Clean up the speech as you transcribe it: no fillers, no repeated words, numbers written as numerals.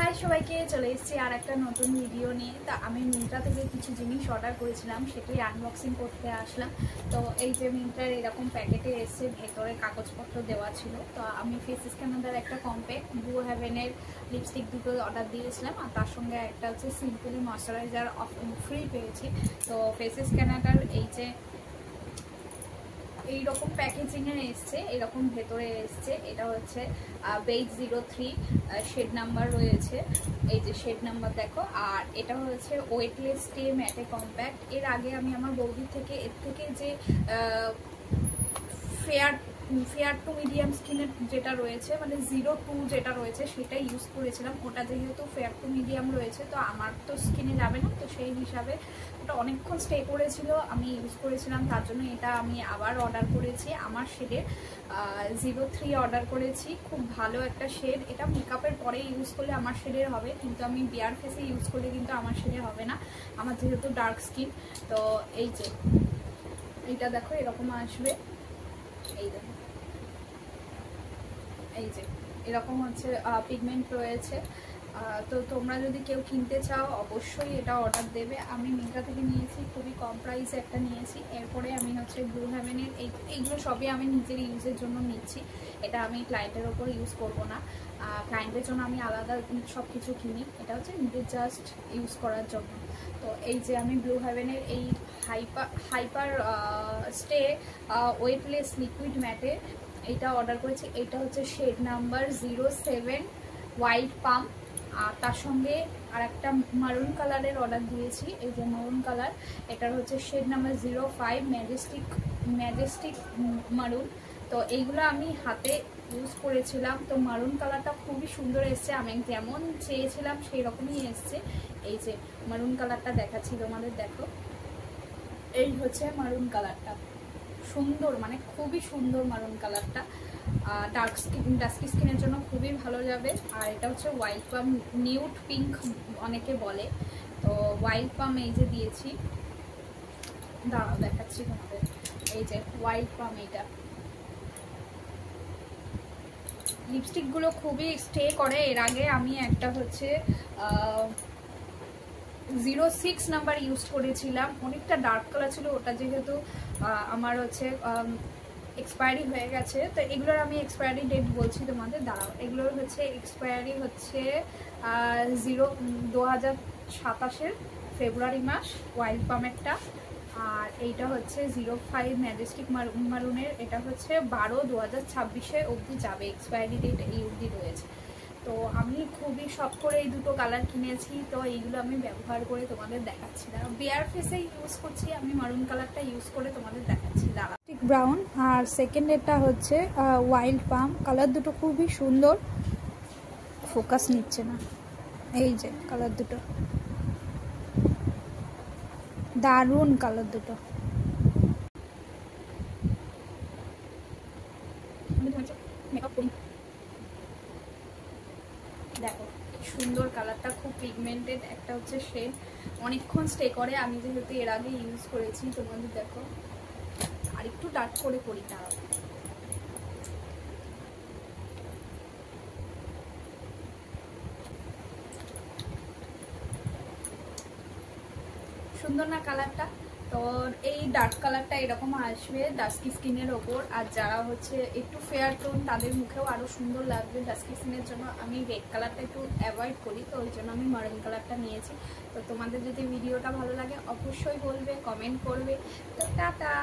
High সবাইকে, চলে এসেছি আর একটা নতুন ভিডিও নিয়ে। তা আমি মিন্ত্রা থেকে কিছু জিনিস অর্ডার করেছিলাম, সেটাই আনবক্সিং করতে আসলাম। তো এই যে মিন্ত্রার এরকম প্যাকেটে এসে ভেতরে কাগজপত্র দেওয়া ছিল। তো আমি ফেসেস ক্যানাডার একটা কম্প্যাক্ট ব্লু হেভেনের লিপস্টিক দুটো অর্ডার দিয়েছিলাম, আর তার সঙ্গে একটা হচ্ছে সিম্পলি ময়শ্চারাইজার ফ্রি পেয়েছি। তো ফেসেস ক্যানাডার এই যে এইরকম প্যাকেজিং এ এসছে, এরকম ভেতরে এসছে। এটা হচ্ছে বেজ 03 শেড নাম্বার রয়েছে, এই যে শেড নাম্বার দেখো। আর এটা হচ্ছে ওয়েটলেস স্টে ম্যাটে কম্প্যাক্ট। এর আগে আমি আমার বৌদির থেকে এর থেকে যে ফেয়ার টু মিডিয়াম স্কিনের যেটা রয়েছে, মানে 02 যেটা রয়েছে সেটা ইউজ করেছিলাম। ওটা যেহেতু ফেয়ার টু মিডিয়াম রয়েছে, তো আমার তো স্কিনে যাবে না, তো সেই হিসাবে ওটা অনেকক্ষণ স্টে করেছিল, আমি ইউজ করেছিলাম। তার জন্য এটা আমি আবার অর্ডার করেছি। আমার শেডের 03 অর্ডার করেছি, খুব ভালো একটা শেড। এটা মেকআপের পরে ইউজ করলে আমার শেডের হবে, কিন্তু আমি বিয়ার ফেসে ইউজ করলে কিন্তু আমার শেডের হবে না, আমার যেহেতু ডার্ক স্কিন। তো এই যে এইটা দেখো, এরকম আসবে। এই দেখো, এই যে এরকম হচ্ছে পিগমেন্ট রয়েছে। তো তোমরা যদি কেউ কিনতে চাও অবশ্যই এটা অর্ডার দেবে। আমি মিন্ত্রা থেকে নিয়েছি, খুবই কম প্রাইসে একটা নিয়েছি। এরপরে আমি হচ্ছে ব্লু হেভেনের এইগুলো সবই আমি নিজের ইউজের জন্য নিচ্ছি, এটা আমি ক্লায়েন্টের ওপর ইউজ করব না। ক্লায়েন্টের জন্য আমি আলাদা সব কিছু কিনি, এটা হচ্ছে নিজের জাস্ট ইউজ করার জন্য। তো এই যে আমি ব্লু হেভেনের এই হাইপার স্টে ওয়েটলেস লিকুইড ম্যাটে এটা অর্ডার করেছি। এটা হচ্ছে শেড নাম্বার 07 হোয়াইট পাম। আর তার সঙ্গে আর একটা মারুন কালারের অর্ডার দিয়েছি, এই যে মারুন কালার। এটার হচ্ছে শেড নাম্বার 05 ম্যাজেস্টিক মারুন। তো এইগুলো আমি হাতে ইউজ করেছিলাম। তো মারুন কালারটা খুবই সুন্দর এসছে, আমি যেমন চেয়েছিলাম সেই রকমই এসছে। এই যে মারুন কালারটা দেখাচ্ছি তোমাদের, দেখো এই হচ্ছে মারুন কালারটা, সুন্দর, মানে খুবই সুন্দর মারুন কালারটা। ডাস্কি স্কিনের জন্য খুবই ভালো যাবে। আর এটা হচ্ছে হোয়াইট পাম, নিউড পিঙ্ক অনেকে বলে। তো হোয়াইট পাম এই যে দিয়েছি, দাঁড়াও দেখাচ্ছি তোমাদের। এই যে হোয়াইট পাম, এইটা লিপস্টিকগুলো খুবই স্টে করে। এর আগে আমি একটা হচ্ছে 06 নাম্বার ইউজ করেছিলাম, অনেকটা ডার্ক কালার ছিল ওটা, যেহেতু আমার হচ্ছে এক্সপায়ারি হয়ে গেছে। তো এগুলোর আমি এক্সপায়ারি ডেট বলছি তোমাদের, দাঁড়াও। এগুলোর হচ্ছে এক্সপায়ারি হচ্ছে 2027 ফেব্রুয়ারি মাস, হোয়াইট পামেরটা। আর এইটা হচ্ছে 05 ম্যাজেস্টিক মারুনের, এটা হচ্ছে 12/2026 অবধি যাবে, এক্সপায়ারি ডেট এই অবধি রয়েছে। তো আমি খুবই শখ করে এই দুটো কালার কিনেছি। তো এইগুলো আমি ব্যবহার করে তোমাদের দেখাচ্ছি, দাঁড়াও। বিয়ার ফেসে ইউজ করছি আমি, মারুন কালারটা ইউজ করে তোমাদের দেখাচ্ছি, দাঁড়াও। ঠিক ব্রাউন, আর সেকেন্ডেরটা হচ্ছে ওয়াইল্ড পাম। কালার দুটো খুবই সুন্দর, ফোকাস নিচ্ছে না। এই যে কালার দুটো দারুণ, কালার দুটো দেখো সুন্দর কালারটা, খুব পিগমেন্টেড একটা হচ্ছে শেড, অনেকক্ষণ স্টে করে। আমি যেহেতু এর আগে ইউজ করেছি, তোমাদের দেখো আর একটু ডার্ক করে করি, দাঁড়াও। সুন্দর না কালারটা? তো এই ডার্ক কালারটা এরকম আসবে ডাস্কি স্কিনের ওপর। আর যারা হচ্ছে একটু ফেয়ার টোন, তাদের মুখেও আরও সুন্দর লাগবে ডাস্কি স্কিনের জন্য। আমি রেড কালারটা একটু অ্যাভয়েড করি, তো ওই জন্য আমি মারুন কালারটা নিয়েছি। তো তোমাদের যদি ভিডিওটা ভালো লাগে অবশ্যই বলবে, কমেন্ট করবে। তো টাটা।